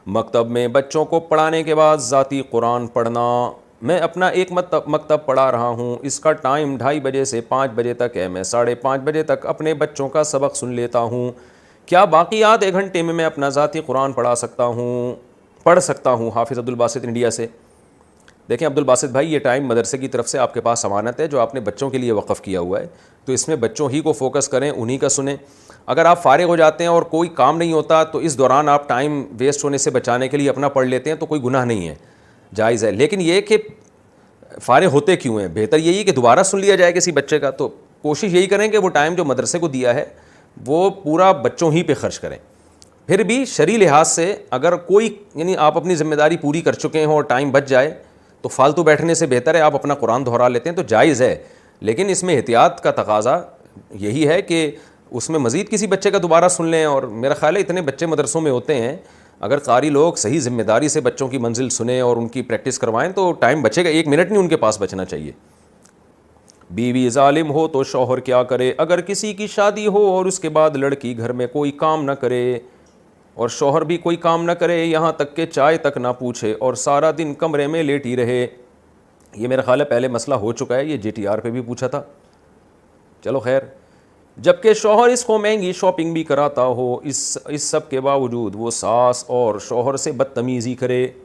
मकतब में बच्चों को पढ़ाने के बाद ज़ाती कुरान पढ़ना। मैं अपना एक मकतब पढ़ा रहा हूँ, इसका टाइम 2:30 बजे से 5 बजे तक है। मैं 5:30 बजे तक अपने बच्चों का सबक सुन लेता हूँ। क्या बाकी आधे घंटे में मैं अपना ज़ाती कुरान पढ़ सकता हूँ? हाफिज़ अब्दुल बासित इंडिया से। देखें अब्दुल बासित भाई, ये टाइम मदरसे की तरफ से आपके पास अमानत है जो आपने बच्चों के लिए वक़फ़ किया हुआ है, तो इसमें बच्चों ही को फोकस करें, उन्हीं का सुने। अगर आप फ़ारिग हो जाते हैं और कोई काम नहीं होता तो इस दौरान आप टाइम वेस्ट होने से बचाने के लिए अपना पढ़ लेते हैं तो कोई गुनाह नहीं है, जायज़ है। लेकिन ये कि फ़ारिग होते क्यों हैं? बेहतर यही है कि दोबारा सुन लिया जाए किसी बच्चे का। तो कोशिश यही करें कि वो टाइम जो मदरसे को दिया है वो पूरा बच्चों ही पे ख़र्च करें। फिर भी शरई लिहाज से अगर कोई यानी आप अपनी ज़िम्मेदारी पूरी कर चुके हों और टाइम बच जाए तो फालतू बैठने से बेहतर है आप अपना कुरान दोहरा लेते हैं तो जायज़ है। लेकिन इसमें एहतियात का तकाज़ा यही है कि उसमें मज़ीद किसी बच्चे का दोबारा सुन लें। और मेरा ख़्याल है इतने बच्चे मदरसों में होते हैं, अगर कारी लोग सही ज़िम्मेदारी से बच्चों की मंजिल सुने और उनकी प्रैक्टिस करवाएं तो टाइम बचेगा, 1 मिनट नहीं उनके पास बचना चाहिए। बीवी जालिम हो तो शौहर क्या करे? अगर किसी की शादी हो और उसके बाद लड़की घर में कोई काम न करे और शौहर भी कोई काम न करे, यहाँ तक कि चाय तक ना पूछे और सारा दिन कमरे में लेटी रहे। ये मेरा ख्याल है पहले मसला हो चुका है, ये JTR पे भी पूछा था, चलो खैर। जबकि शौहर इसको महंगी शॉपिंग भी कराता हो, इस सब के बावजूद वो सास और शौहर से बदतमीज़ी करे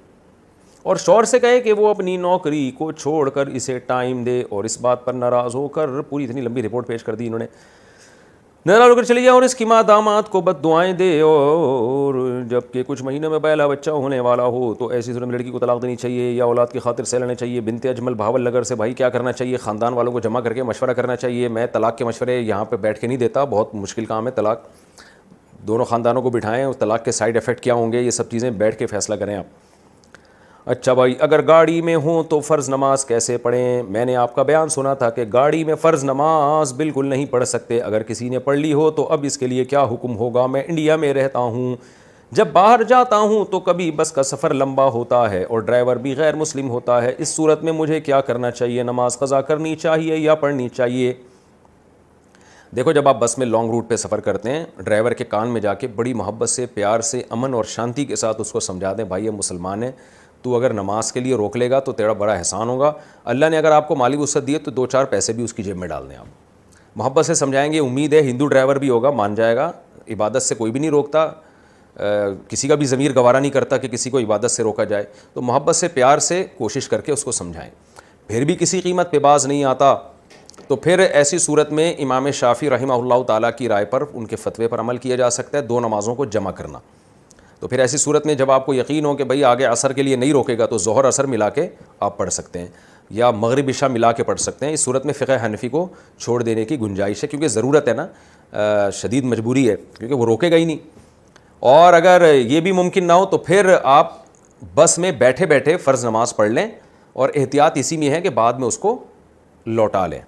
और शौहर से कहे कि वो अपनी नौकरी को छोड़कर इसे टाइम दे और इस बात पर नाराज़ होकर पूरी इतनी लंबी रिपोर्ट पेश कर दी इन्होंने। नाराज़ होकर चली जाए और इसकी माँ दामाद को बद्दुआएं दे और जबकि कुछ महीनों में पहला बच्चा होने वाला हो तो ऐसी सूरत में लड़की को तलाक देनी चाहिए या औलाद की खातिर सह लेना चाहिए। बिनते अजमल भावल नगर से, भाई क्या करना चाहिए? ख़ानदान वालों को जमा करके मशवरा करना चाहिए। मैं तलाक के मशवरे यहाँ पर बैठ के नहीं देता, बहुत मुश्किल काम है तलाक। दोनों ख़ानदानों को बिठाएँ और तलाक के साइड इफ़ेक्ट क्या होंगे ये सब चीज़ें बैठ के फ़ैसला करें आप। अच्छा भाई, अगर गाड़ी में हो तो फ़र्ज़ नमाज कैसे पढ़ें? मैंने आपका बयान सुना था कि गाड़ी में फ़र्ज़ नमाज बिल्कुल नहीं पढ़ सकते। अगर किसी ने पढ़ ली हो तो अब इसके लिए क्या हुक्म होगा? मैं इंडिया में रहता हूँ, जब बाहर जाता हूँ तो कभी बस का सफ़र लंबा होता है और ड्राइवर भी गैर मुस्लिम होता है। इस सूरत में मुझे क्या करना चाहिए? नमाज क़ज़ा करनी चाहिए या पढ़नी चाहिए? देखो, जब आप बस में लॉन्ग रूट पे सफ़र करते हैं, ड्राइवर के कान में जाके बड़ी मोहब्बत से, प्यार से, अमन और शांति के साथ उसको समझा दें, भाई ये मुसलमान है, तू अगर नमाज के लिए रोक लेगा तो तेरा बड़ा एहसान होगा। अल्लाह ने अगर आपको माली वुसअत दी है तो 2-4 पैसे भी उसकी जेब में डाल दें। आप मोहब्बत से समझाएंगे, उम्मीद है हिंदू ड्राइवर भी होगा, मान जाएगा। इबादत से कोई भी नहीं रोकता, किसी का भी ज़मीर गवारा नहीं करता कि किसी को इबादत से रोका जाए। तो मोहब्बत से, प्यार से कोशिश करके उसको समझाएँ। फिर भी किसी कीमत पे बाज नहीं आता तो फिर ऐसी सूरत में इमाम शाफ़ी रहमहुल्लाह ताला की राय पर, उनके फ़तवे पर अमल किया जा सकता है, 2 नमाज़ों को जमा करना। तो फिर ऐसी सूरत में जब आपको यकीन हो कि भाई आगे असर के लिए नहीं रोकेगा तो ज़ोहर असर मिला के आप पढ़ सकते हैं या मगरिब इशा मिला के पढ़ सकते हैं। इस सूरत में फ़िक़्ह हनफ़ी को छोड़ देने की गुंजाइश है, क्योंकि ज़रूरत है ना, शदीद मजबूरी है, क्योंकि वो रोकेगा ही नहीं। और अगर ये भी मुमकिन ना हो तो फिर आप बस में बैठे बैठे फ़र्ज़ नमाज़ पढ़ लें और एहतियात इसी में है कि बाद में उसको लौटा लें।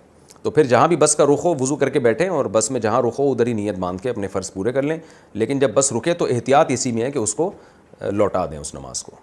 तो फिर जहाँ भी बस का रुख हो वज़ू करके बैठें और बस में जहाँ रुख हो उधर ही नियत बांध के अपने फ़र्ज़ पूरे कर लें। लेकिन जब बस रुके तो एहतियात इसी में है कि उसको लौटा दें उस नमाज को।